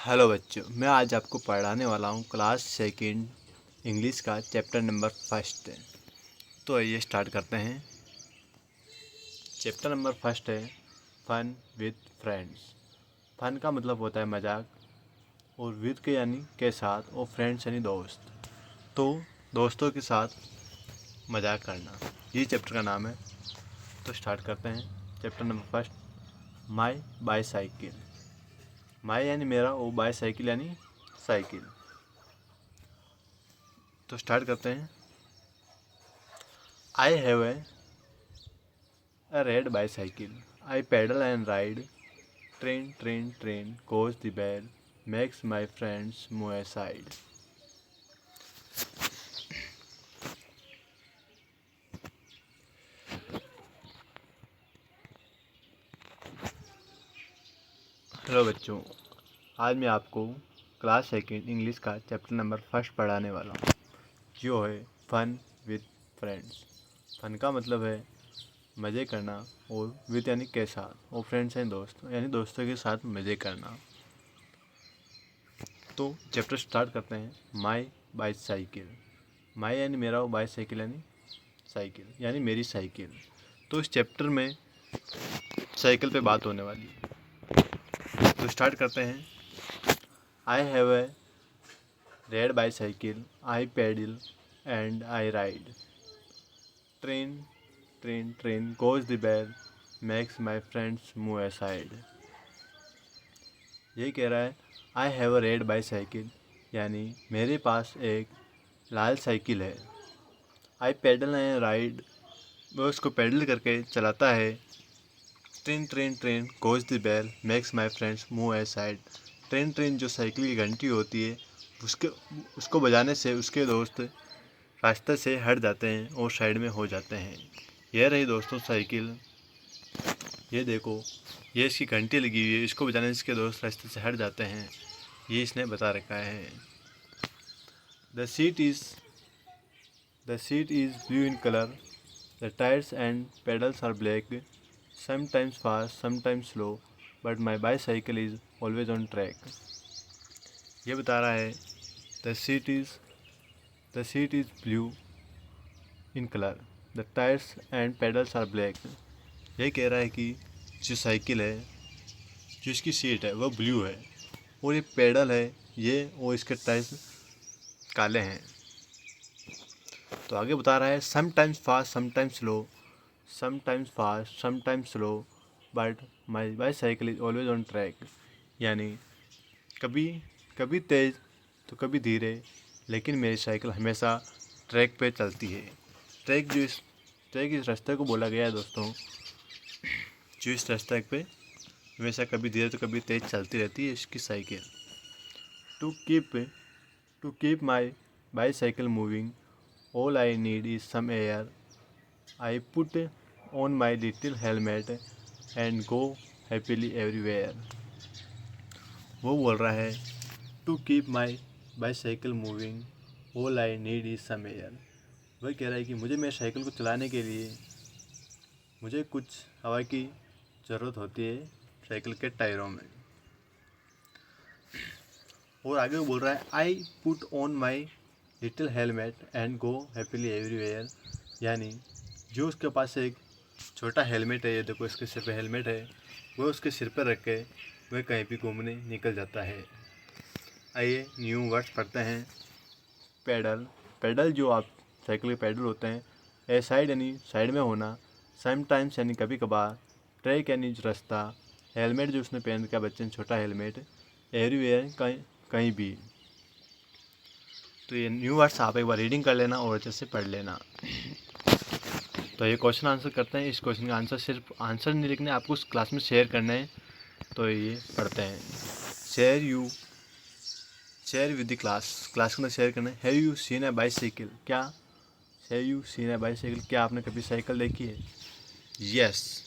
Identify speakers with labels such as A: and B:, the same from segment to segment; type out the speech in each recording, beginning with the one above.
A: Hello बच्चों, मैं आज आपको पढ़ाने वाला हूँ क्लास सेकंड इंग्लिश का चैप्टर नंबर फर्स्ट। तो आइए स्टार्ट करते हैं। चैप्टर नंबर फर्स्ट है फन विद फ्रेंड्स। फन का मतलब होता है मजाक, और विद के यानी के साथ, और फ्रेंड्स यानी दोस्त। तो दोस्तों के साथ मजाक करना, ये चैप्टर का नाम है। तो स्टार्ट करते हैं चैप्टर नंबर फर्स्ट, माई बाईसाइकिल। माई यानी मेरा, और बाईसाइकिल यानी साइकिल। तो स्टार्ट करते हैं। I have a red bicycle. I pedal and ride. Train, train, train, goes the bell, makes my friends move aside. Hello बच्चों, आज मैं आपको क्लास सेकंड इंग्लिश का चैप्टर नंबर फर्स्ट पढ़ाने वाला हूँ, जो है फन विद फ्रेंड्स। फन का मतलब है मज़े करना, और विद यानी के साथ, और फ्रेंड्स यानी दोस्त, यानी दोस्तों के साथ मज़े करना। तो चैप्टर स्टार्ट करते हैं। माई बाईसाइकिल। माई यानी मेरा, और बाईसाइकिल यानी साइकिल, यानी मेरी साइकिल। तो इस चैप्टर में साइकिल पे बात होने वाली है। तो स्टार्ट करते हैं। I have a red bicycle, I pedal and I ride. Train, train, train goes the bell, makes my friends move aside. ये कह रहा है I have a red bicycle, यानी मेरे पास एक लाल साइकिल है। आई पेडल एंड राइड, वो उसको पेडल करके चलाता है। Train, train, train goes the bell, makes my friends move aside. Train, train जो साइकिल की घंटी होती है, उसको बजाने से उसके दोस्त रास्ते से हट जाते हैं और साइड में हो जाते हैं। यह रही दोस्तों साइकिल। ये देखो, ये इसकी घंटी लगी हुई है, इसको बजाने से इसके दोस्त रास्ते से हट जाते हैं। ये इसने बता रखा है। The seat is blue in colour. The tires and pedals are black, sometimes fast, sometimes slow, but my bicycle is always on track. ये बता रहा है the seat is blue in color. The tires and pedals are black. ये कह रहा है कि जो साइकिल है, जो इसकी सीट है वह ब्लू है, और ये पेडल है ये, और इसके टायर्स काले हैं। तो आगे बता रहा है sometimes fast, sometimes slow, sometimes fast, sometimes slow, but my bicycle is always on track. यानी कभी कभी तेज़ तो कभी धीरे, लेकिन मेरी साइकिल हमेशा ट्रैक पे चलती है। ट्रैक इस रास्ते को बोला गया है दोस्तों, जो इस रास्ते पे हमेशा कभी धीरे तो कभी तेज़ चलती रहती है इसकी cycle. To keep my bicycle moving, all I need is some air. I put on my little helmet and go happily everywhere. वो बोल रहा है to keep my bicycle moving, all I need is some air. वह कह रहा है कि मुझे मेरी साइकिल को चलाने के लिए मुझे कुछ हवा की ज़रूरत होती है साइकिल के टायरों में। और आगे वो बोल रहा है I put on my little helmet and go happily everywhere. यानी जो उसके पास एक छोटा हेलमेट है, ये देखो इसके सिर पे हेलमेट है, वो उसके सिर पर रख के वह कहीं भी घूमने निकल जाता है। आइए न्यू वर्ड्स पढ़ते हैं। पैडल, पैडल जो आप साइकिल के पैडल होते हैं। ए साइड यानी साइड में होना। समटाइम्स यानी कभी कभार। ट्रैक यानी रास्ता। हेलमेट जो उसने पहन रखा बच्चे ने, छोटा हेलमेट। एवरीवेयर कहीं भी। तो ये न्यू वर्ड्स आप एक बार रीडिंग कर लेना और अच्छे से पढ़ लेना। तो ये क्वेश्चन आंसर करते हैं। इस क्वेश्चन का आंसर सिर्फ आंसर नहीं लिखना है, आपको उस क्लास में शेयर करना है। तो ये पढ़ते हैं। शेयर विद द क्लास के अंदर शेयर करना है। Have you scene a bicycle? क्या आपने कभी साइकिल देखी है? यस,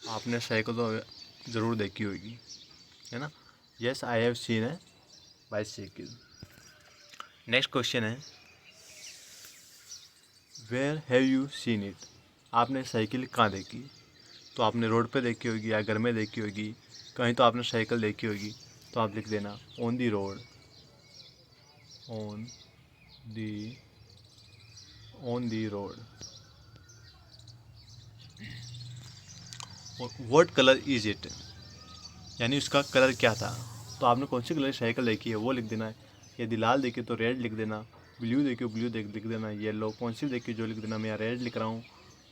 A: आपने साइकिल तो ज़रूर देखी होगी, है ना। Yes, I have seen a bicycle. Next question है where have you seen it? आपने साइकिल कहाँ देखी? तो आपने रोड पे देखी होगी, या घर में देखी होगी, कहीं तो आपने साइकिल देखी होगी। तो तो आप लिख देना on the road, on the road. What colour is it, यानी उसका कलर क्या था। तो आपने कौन सी कलर की साइकिल देखी है वो लिख देना है। यदि लाल देखी तो रेड लिख देना, ब्लू देखी हो ब्लू लिख देना, येलो कौन सी देखी जो लिख देना। मैं यहाँ रेड लिख रहा हूँ,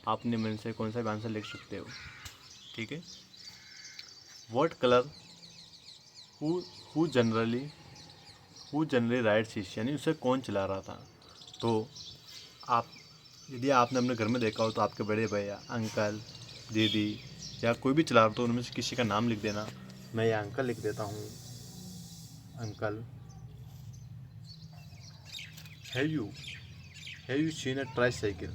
A: आपने मन से कौन सा भी आंसर लिख सकते हो, ठीक है। What colour who generally rides it, यानी उसे कौन चला रहा था। तो आप यदि आपने अपने घर में देखा हो तो आपके बड़े भैया, अंकल, दीदी या कोई भी चला रहा तो उनमें से किसी का नाम लिख देना। मैं यहाँ अंकल लिख देता हूँ, uncle. Have you seen a try cycle,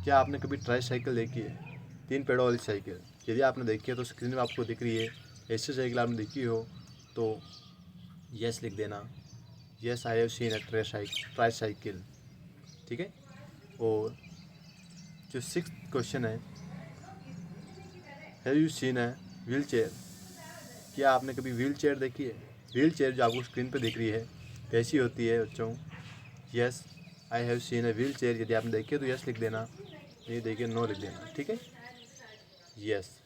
A: क्या आपने कभी ट्राई साइकिल देखी है, 3 पैरों वाली साइकिल। यदि आपने देखी है तो स्क्रीन में आपको दिख रही है। ऐसी साइकिल आपने देखी हो तो यस लिख देना, yes I have seen a try cycle, ठीक है। और जो 6th क्वेश्चन है, have you seen a wheel chair, क्या आपने कभी व्हील चेयर देखी है। व्हील चेयर जो आपको स्क्रीन पर दिख रही है कैसी होती है बच्चों। Yes I have seen a wheel chair, यदि आपने देखी है तो यस लिख देना, नहीं देखिए नो लिख देना, ठीक है। यस,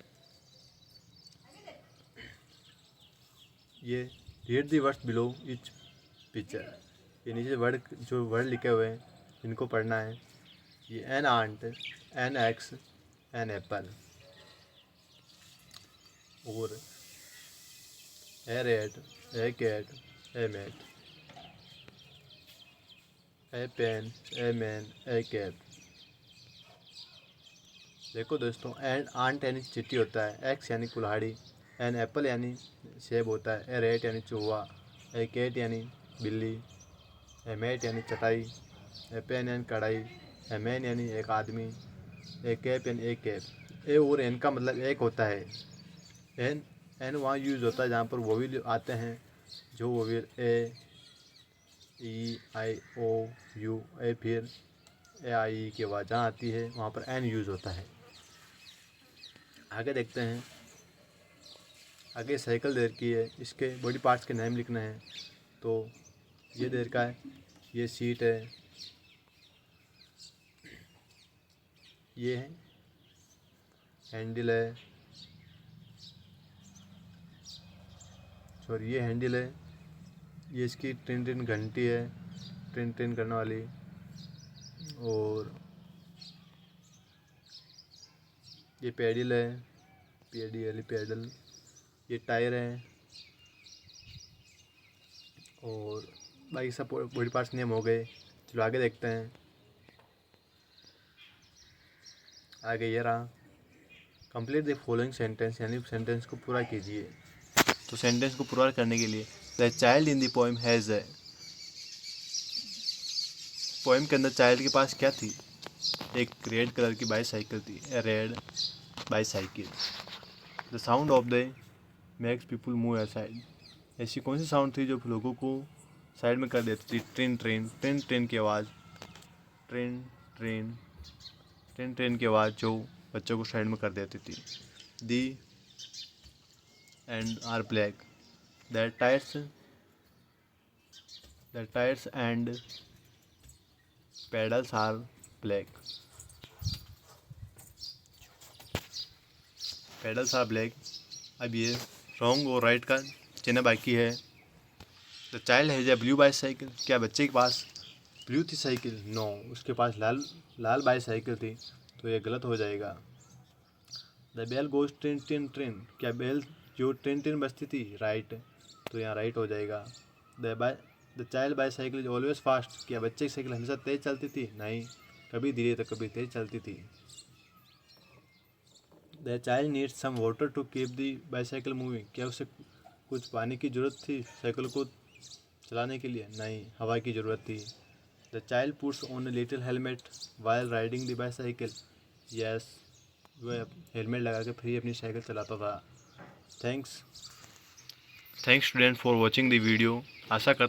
A: ये read the words below etch picture, ये नीचे जो वर्ड लिखे हुए हैं इनको पढ़ना है। ये an ant, an axe, an apple, और a red, a cat, a mat, a pen, a man, a cap. देखो दोस्तों, एन आंट यानी चिट्टी होता है, एक्स यानी कुल्हाड़ी, एन एप्पल यानी सेब होता है, ए रेट यानी चूहा, ए कैट यानी बिल्ली, ए मैट यानी चटाई, ए पेन यानी कढ़ाई, ए मैन यानी एक आदमी, ए कैप यानी एक कैप। ए और एन का मतलब एक होता है। एन वहाँ यूज़ होता है जहाँ पर वोवेल आते हैं, जो vowel A, E, I, O, you, ए, फिर ए, आई, ई के बाद जहाँ आती है वहाँ पर एन यूज़ होता है। आगे देखते हैं, आगे साइकिल दे रखी है, इसके बॉडी पार्ट्स के नाम लिखना है। तो ये दे रखा है, ये सीट है, ये है हैंडल है, सॉरी ये हैंडल है, ये इसकी ट्रिन ट्रिन घंटी है, ट्रिन ट्रिन करने वाली, और ये पैडल है, पैडल, ये टायर है, और बाकी सब बॉडी पार्ट्स नेम हो गए। चलो आगे देखते हैं। आगे ये रहा, कंप्लीट द फॉलोइंग सेंटेंस, यानी सेंटेंस को पूरा कीजिए। तो सेंटेंस को पूरा करने के लिए, the child in the poem has a, poem के अंदर चाइल्ड के पास क्या थी, एक रेड कलर की बाईसाइकिल थी, a red bicycle. The sound of the makes people move aside, ऐसी कौन सी साउंड थी जो लोगों को साइड में कर देती थी। ट्रेन ट्रेन ट्रेन ट्रेन की आवाज़, ट्रेन ट्रेन ट्रेन ट्रेन की आवाज़ जो बच्चों को साइड में कर देती थी। The and are black, the tyres and pedals are black, pedals are black. अब ये रॉन्ग और राइट का चिन्ह बाकी है। The child has a blue bicycle, क्या बच्चे के पास ब्लू थी साइकिल। नो, उसके पास लाल बाईसाइकिल थी, तो ये गलत हो जाएगा। The bell goes train train train, क्या बेल जो ट्रेन ट्रेन बजती थी, राइट, तो यहाँ राइट हो जाएगा। The child bicycle is always fast, क्या बच्चे की साइकिल हमेशा तेज़ चलती थी। नहीं, कभी धीरे तो कभी तेज़ चलती थी। The child needs some water to keep the bicycle moving, क्या उसे कुछ पानी की ज़रूरत थी साइकिल को चलाने के लिए। नहीं, हवा की ज़रूरत थी। The child puts on a little helmet while riding the bicycle, yes, वह हेलमेट लगा के फिर अपनी साइकिल चलाता था। Thanks student for watching the video. आशा करता